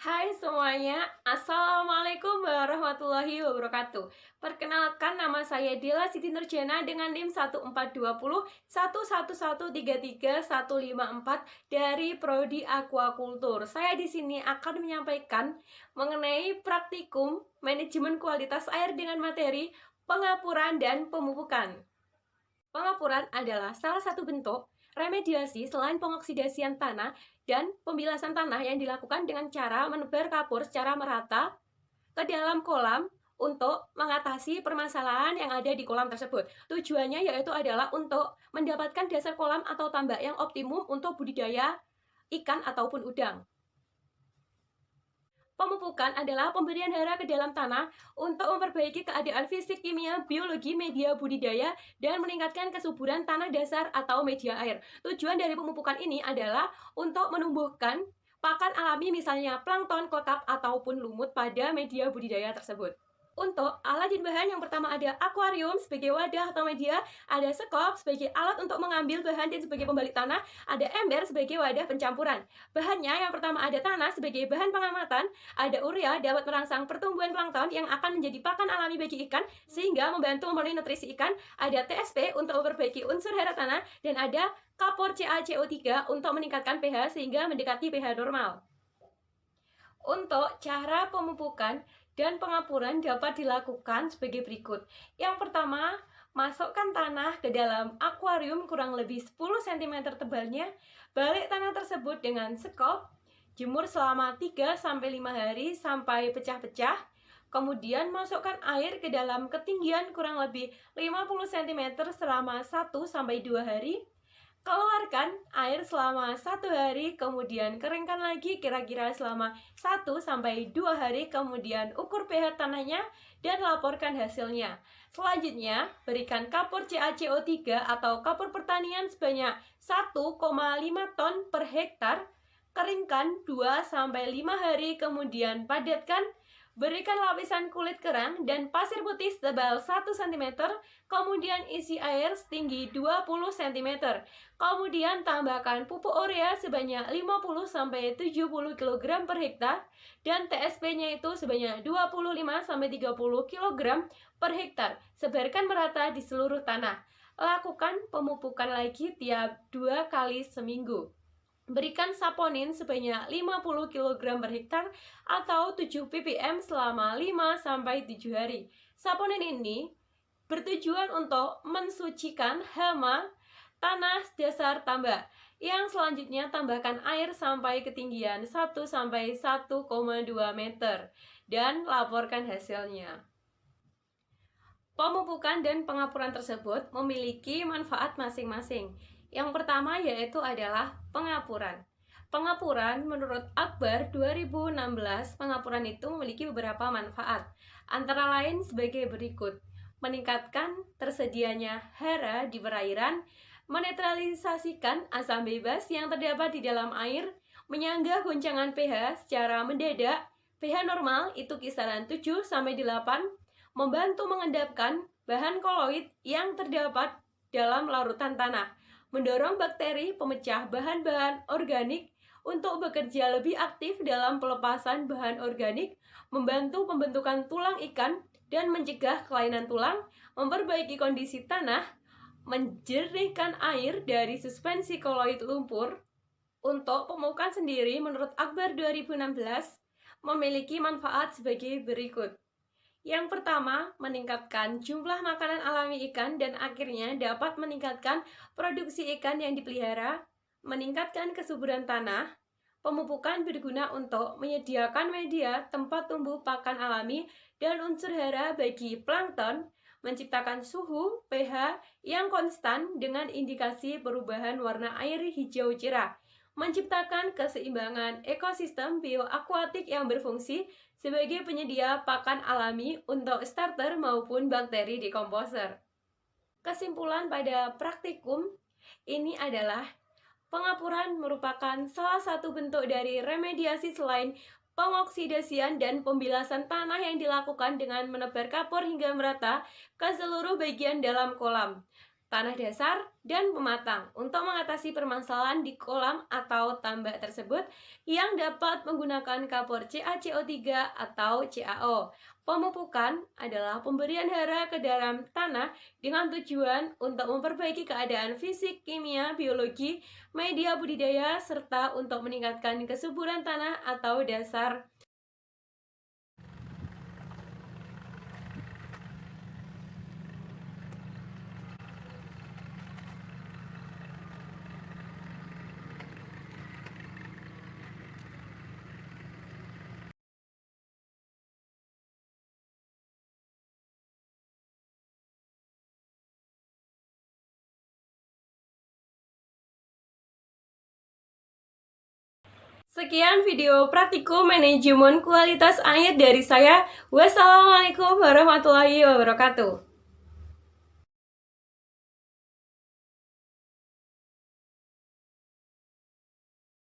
Hai semuanya, Assalamualaikum warahmatullahi wabarakatuh. Perkenalkan, nama saya Dela Siti Nurjana dengan NIM 1420 11333154 dari Prodi Aquakultur. Saya di sini akan menyampaikan mengenai praktikum manajemen kualitas air dengan materi pengapuran dan pemupukan. Pengapuran adalah salah satu bentuk remediasi selain pengoksidasian tanah dan pembilasan tanah yang dilakukan dengan cara menebar kapur secara merata ke dalam kolam untuk mengatasi permasalahan yang ada di kolam tersebut. Tujuannya yaitu adalah untuk mendapatkan dasar kolam atau tambak yang optimum untuk budidaya ikan ataupun udang. Pemupukan adalah pemberian hara ke dalam tanah untuk memperbaiki keadaan fisik, kimia, biologi, media budidaya, dan meningkatkan kesuburan tanah dasar atau media air. Tujuan dari pemupukan ini adalah untuk menumbuhkan pakan alami misalnya plankton, kelekap, ataupun lumut pada media budidaya tersebut. Untuk alat dan bahan, yang pertama ada akuarium sebagai wadah atau media, ada sekop sebagai alat untuk mengambil bahan dan sebagai pembalik tanah, ada ember sebagai wadah pencampuran. Bahannya yang pertama ada tanah sebagai bahan pengamatan, ada urea dapat merangsang pertumbuhan plankton yang akan menjadi pakan alami bagi ikan sehingga membantu memenuhi nutrisi ikan, ada TSP untuk memperbaiki unsur hara tanah, dan ada kapur CaCO3 untuk meningkatkan pH sehingga mendekati pH normal. Untuk cara pemupukan dan pengapuran dapat dilakukan sebagai berikut. Yang pertama, masukkan tanah ke dalam akuarium kurang lebih 10 cm tebalnya. Balik tanah tersebut dengan sekop, jemur selama 3-5 hari sampai pecah-pecah. Kemudian masukkan air ke dalam ketinggian kurang lebih 50 cm selama 1-2 hari. Keluarkan air selama 1 hari, kemudian keringkan lagi kira-kira selama 1-2 hari, kemudian ukur pH tanahnya dan laporkan hasilnya. Selanjutnya, berikan kapur CaCO3 atau kapur pertanian sebanyak 1,5 ton per hektar, keringkan 2-5 hari, kemudian padatkan. Berikan lapisan kulit kerang dan pasir putih setebal 1 cm, kemudian isi air setinggi 20 cm. Kemudian tambahkan pupuk urea sebanyak 50-70 kg per hektar dan TSP-nya itu sebanyak 25-30 kg per hektar. Sebarkan merata di seluruh tanah. Lakukan pemupukan lagi tiap 2 kali seminggu. Berikan saponin sebanyak 50 kg per hektar atau 7 ppm selama 5-7 hari. Saponin ini bertujuan untuk mensucikan hama tanah dasar tambak. Yang selanjutnya tambahkan air sampai ketinggian 1-1,2 meter dan laporkan hasilnya. Pemupukan dan pengapuran tersebut memiliki manfaat masing-masing. Yang pertama yaitu adalah pengapuran. Pengapuran menurut Akbar 2016, pengapuran itu memiliki beberapa manfaat. Antara lain sebagai berikut: meningkatkan tersedianya hara di perairan, menetralisasikan asam bebas yang terdapat di dalam air, menyanggah goncangan pH secara mendadak, pH normal itu kisaran 7-8, membantu mengendapkan bahan koloid yang terdapat dalam larutan tanah, mendorong bakteri pemecah bahan-bahan organik untuk bekerja lebih aktif dalam pelepasan bahan organik, membantu pembentukan tulang ikan dan mencegah kelainan tulang, memperbaiki kondisi tanah, menjernihkan air dari suspensi koloid lumpur. Untuk pemupukan sendiri, menurut Akbar 2016, memiliki manfaat sebagai berikut. Yang pertama, meningkatkan jumlah makanan alami ikan dan akhirnya dapat meningkatkan produksi ikan yang dipelihara, meningkatkan kesuburan tanah. Pemupukan berguna untuk menyediakan media tempat tumbuh pakan alami dan unsur hara bagi plankton, menciptakan suhu pH yang konstan dengan indikasi perubahan warna air hijau cerah, menciptakan keseimbangan ekosistem bioakuatik yang berfungsi sebagai penyedia pakan alami untuk starter maupun bakteri dekomposer. Kesimpulan pada praktikum ini adalah pengapuran merupakan salah satu bentuk dari remediasi selain pengoksidasian dan pembilasan tanah yang dilakukan dengan menebar kapur hingga merata ke seluruh bagian dalam kolam. tanah dasar, dan pematang untuk mengatasi permasalahan di kolam atau tambak tersebut yang dapat menggunakan kapur CaCO3 atau CaO. Pemupukan adalah pemberian hara ke dalam tanah dengan tujuan untuk memperbaiki keadaan fisik, kimia, biologi, media budidaya, serta untuk meningkatkan kesuburan tanah atau dasar. Sekian video praktikum manajemen kualitas air dari saya. Wassalamualaikum warahmatullahi wabarakatuh.